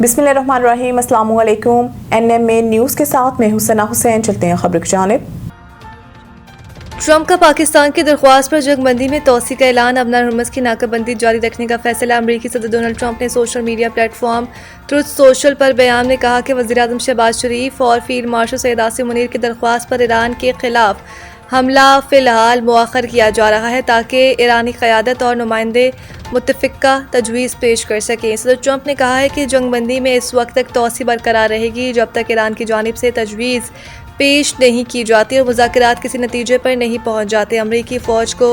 बिस्मिल्लाहिर्रहमानिर्रहीम, अस्सलाम वालेकुम। NMA न्यूज़ के साथ मैं हुसैना हुसैन। चलते हैं खबर की जानिब। ट्रंप का पाकिस्तान की दरख्वास्त पर जंगबंदी में तोसी का ऐलान। अबना हुर्मुज़ की नाकाबंदी जारी रखने का फैसला। अमरीकी सदर डोनाल्ड ट्रंप ने social media platform Truth Social पर बयान में कहा कि वज़ीर-ए-आज़म शहबाज शरीफ और फील्ड मार्शल सैयद आसिम मुनीर की दरख्वास्त पर ईरान के खिलाफ हमला फ़िलहाल मुअख्खर किया जा रहा है ताकि ईरानी क़यादत और नुमाइंदे मुत्तफ़िक़ा तजवीज़ पेश कर सकें। सदर ट्रंप ने कहा है कि जंगबंदी में इस वक्त तक तोसी बरकरार रहेगी जब तक ईरान की जानिब से तजवीज़ पेश नहीं की जाती और मुज़ाकरात किसी नतीजे पर नहीं पहुँच जाते। अमरीकी फ़ौज को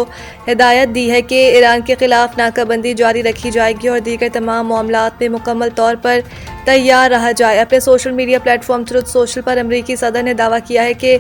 हिदायत दी है कि ईरान के ख़िलाफ़ नाकाबंदी जारी रखी जाएगी और दीगर तमाम मामलात में मुकम्मल तौर पर तैयार रहा जाए। अपने social media platform Truth Social पर अमरीकी सदर ने दावा किया है कि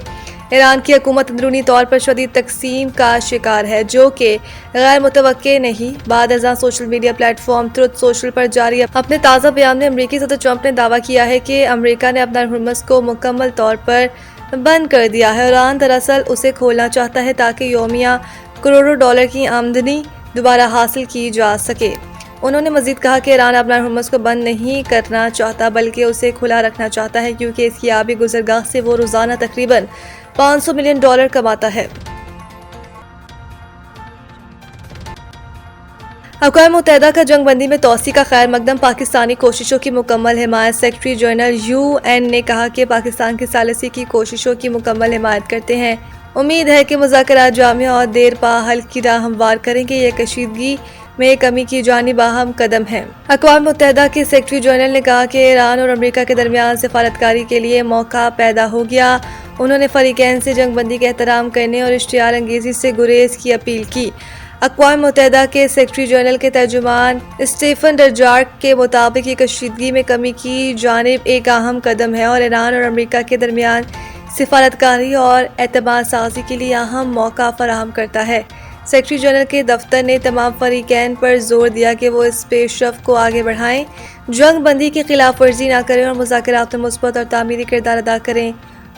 ईरान की हुकूमत अंदरूनी तौर पर शदीद तकसीम का शिकार है, जो कि गैर मुतवक्के नहीं। बाद अज़ां social media platform Truth Social पर जारी अपने ताज़ा बयान में अमरीकी सदर ट्रंप ने दावा किया है कि अमरीका ने अपना हुर्मुज़ को मुकम्मल तौर पर बंद कर दिया है। ईरान दरअसल उसे खोलना चाहता है ताकि योमिया करोड़ों डॉलर की आमदनी दोबारा हासिल की जा सके। उन्होंने मजीद कहा कि ईरान अपना हुर्मुज़ को बंद नहीं करना चाहता बल्कि उसे खुला रखना चाहता है, क्योंकि इसकी आबी गुजरगाह से वो रोज़ाना तकरीबन $500 मिलियन कमाता है। अक़वाम मुत्तहिदा का जंगबंदी में तोसी का खैर मकदम पाकिस्तानी कोशिशों की मुकम्मल हिमायत। सेक्रेटरी जनरल UN ने कहा कि पाकिस्तान की सालिसी की कोशिशों की मुकम्मल हिमायत करते हैं। उम्मीद है कि मुज़ाकरात जामिया और देर पा हल की राह हमवार करेंगे। यह कशीदगी में कमी की जानिब अहम कदम है। अक़वाम मुत्तहिदा के सेक्रेटरी जनरल ने कहा कि ईरान और अमरीका के दरमियान सिफारतकारी के लिए मौका पैदा हो गया। उन्होंने फ़रीक़ैन से जंगबंदी का एहतराम करने और इश्तियाल अंगेज़ी से गुरेज की अपील की। अक़वाम मुत्तहिदा के सेक्रेटरी जनरल के तर्जुमान स्टीफन डुजारिक के मुताबिक ये कशीदगी में कमी की जानिब एक अहम कदम है और ईरान और अमरीका के दरमियान सिफारतकारी और एतमाद साजी के लिए अहम मौका फराहम करता है। सेक्रेटरी जनरल के दफ्तर ने तमाम फ़रीक़ैन पर जोर दिया कि वो इस पेशरफ़्त को आगे बढ़ाएं, जंगबंदी की खिलाफ वर्जी न करें और मुज़ाकरात में मुस्बत और तामीरी किरदार अदा करें।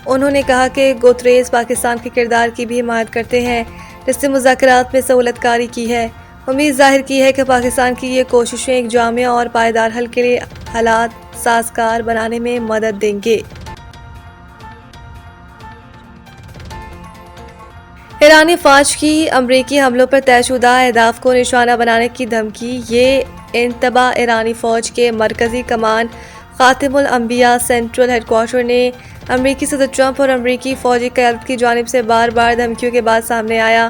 उन्होंने कहा कि गुतरेज़ पाकिस्तान के किरदार की भी हिमायत करते हैं, जिससे मुज़ाकरात में सहूलतकारी की है। उम्मीद ज़ाहिर की है कि पाकिस्तान की ये कोशिशें एक जामिया और पायदार हल के लिए हालात साज़गार बनाने में मदद देंगे। ईरानी फ़ौज की अमरीकी हमलों पर तयशुदा अहदाफ को निशाना बनाने की धमकी। ये इंतबा ईरानी फ़ौज के मरकज़ी कमान ख़ातिमुल अंबिया सेंट्रल हेडक्वार्टर ने अमरीकी सदर ट्रंप और अमरीकी फ़ौजी क़यादत की जानिब से बार बार धमकियों के बाद सामने आया।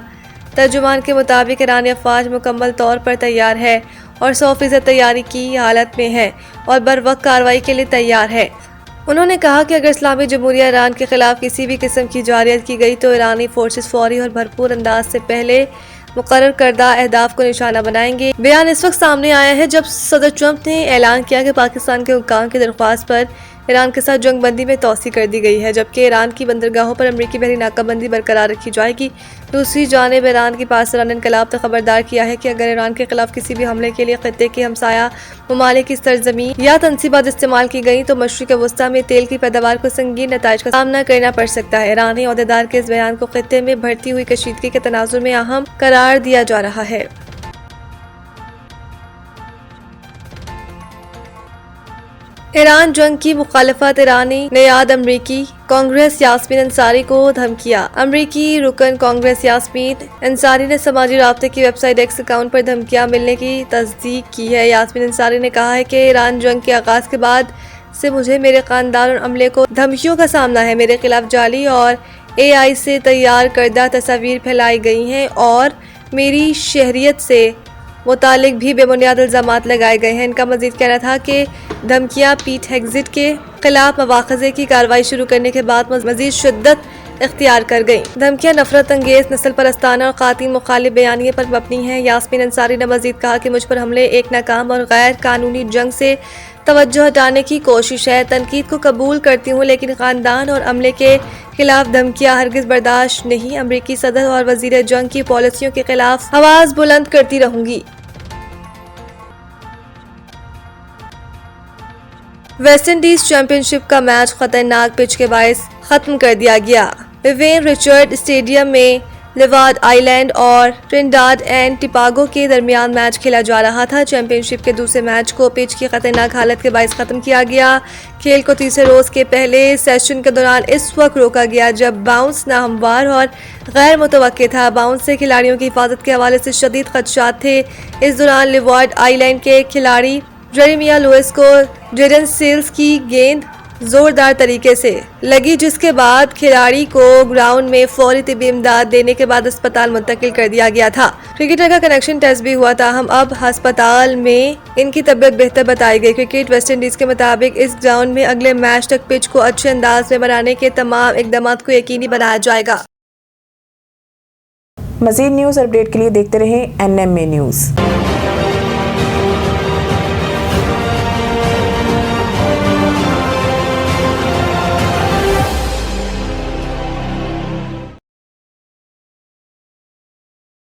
तर्जुमान के मुताबिक ईरानी अफ़वाज मुकम्मल तौर पर तैयार है और 100% तैयारी की हालत में है और बरवक्त कार्रवाई के लिए तैयार है। उन्होंने कहा कि अगर इस्लामी जमहूरिया ईरान के खिलाफ किसी भी किस्म की जारियत की गई तो ईरानी फोर्सेस फौरी और भरपूर अंदाज से पहले मुकर्रर करदा अहदाफ को निशाना बनाएंगे। बयान इस वक्त सामने आया है जब सदर ट्रंप ने ऐलान किया कि पाकिस्तान के हुक्काम की दरख्वास्त पर ईरान के साथ जंगबंदी में तोसी कर दी गई है, जबकि ईरान की बंदरगाहों पर अमरीकी बहरी नाकाबंदी बरकरार रखी जाएगी। दूसरी जानिब ईरान की पासदारान इनकलाब ने खबरदार किया है कि अगर ईरान के खिलाफ किसी भी हमले के लिए खत्ते के हमसाया ममालिक की सरजमीन या तनसीबात इस्तेमाल की गई तो मशरिक़ वस्ता में तेल की पैदावार को संगीन नताइज का सामना करना पड़ सकता है। ईरानी ओहदेदार के इस बयान को खत्ते में बढ़ती हुई कशीदगी के तनाजुर में अहम करार दिया जा रहा है। ईरान जंग की मुखालफत। ईरानी नयाद अमरीकी कांग्रेस यास्मीन अंसारी को धमकियां। अमरीकी रुकन कांग्रेस यास्मीन अंसारी ने समाजी राब्ते की वेबसाइट एक्स अकाउंट पर धमकियां मिलने की तस्दीक की है। यास्मीन अंसारी ने कहा है कि ईरान जंग के आगाज के बाद से मुझे, मेरे खानदान और अमले को धमकियों का सामना है। मेरे खिलाफ जाली और AI से तैयार करदा तस्वीर फैलाई गई हैं और मेरी शहरियत से मुतालिक भी बेबुनियाद इल्ज़ामात लगाए गए हैं। इनका मजीद कहना था कि धमकियाँ पीट हेग्जिट के खिलाफ मवाख़ज़े की कार्रवाई शुरू करने के बाद मजीद शिद्दत इख्तियार कर गई। धमकियाँ नफरत अंगेज़, नस्ल परस्ताना और ख़ातीन मुखालिफ बयानिए पर मबनी हैं। यास्मीन अंसारी ने मजीद कहा कि मुझ पर हमले एक नाकाम और गैर कानूनी जंग से तवज्जो हटाने की कोशिश है। तनकीद को कबूल करती हूँ, लेकिन ख़ानदान और अमले के खिलाफ धमकियाँ हरगिज़ बर्दाश्त नहीं। अमरीकी सदर और वज़ीर जंग की पॉलिसियों के खिलाफ आवाज़ बुलंद करती रहूँगी। वेस्ट इंडीज चैंपियनशिप का मैच खतरनाक पिच के बायस खत्म कर दिया गया। विवेन रिचर्ड स्टेडियम में लिवार्ड आइलैंड और ट्रिनिडाद एंड टोबैगो के दरमियान मैच खेला जा रहा था। चैंपियनशिप के दूसरे मैच को पिच की खतरनाक हालत के बायस खत्म किया गया। खेल को तीसरे रोज के पहले सेशन के दौरान इस वक्त रोका गया जब बाउंस नाहमवार और गैर मुतवक्के था। बाउंस से खिलाड़ियों की हिफाजत के हवाले से शदीद खदशात थे। इस दौरान लिवार्ड आइलैंड के खिलाड़ी जेरेमिया लुइस को जेडन सील्स की गेंद जोरदार तरीके से लगी, जिसके बाद खिलाड़ी को ग्राउंड में फौरी तिब्बी इमदाद देने के बाद अस्पताल मुंतकिल कर दिया गया था। क्रिकेटर का कनेक्शन टेस्ट भी हुआ था। हम अब अस्पताल में इनकी तबीयत बेहतर बताई गई। क्रिकेट वेस्टइंडीज के मुताबिक इस ग्राउंड में अगले मैच तक पिच को अच्छे अंदाज में बनाने के तमाम इकदाम को यकीनी बनाया जाएगा। मज़ीद न्यूज़ अपडेट के लिए देखते रहें NMA न्यूज़।